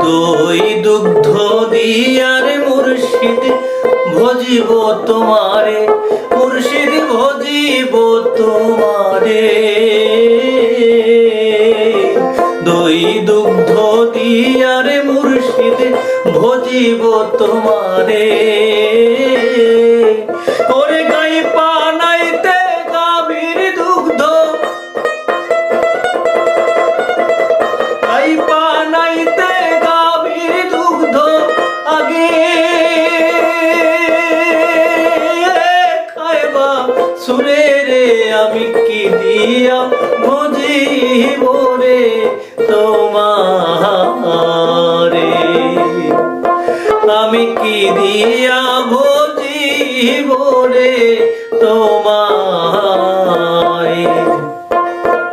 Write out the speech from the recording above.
দই দুগ্ধ দিয়ারে মুর্শিদ ভজিব তোমারে, মুর্শিদ ভজিব তোমারে। দই দুগ্ধ দিয়ারে মুর্শিদ ভজিব তোমারে। ওরে গাই পানাইতে গাভীর দুগ্ধ, গাই পানাইতে গাভীর দুগ্ধ আগে খাইবা সুরে রে। আমি কি দিয়া ভজিব রে তোমারে, আমি কি দিয়া ভজিব রে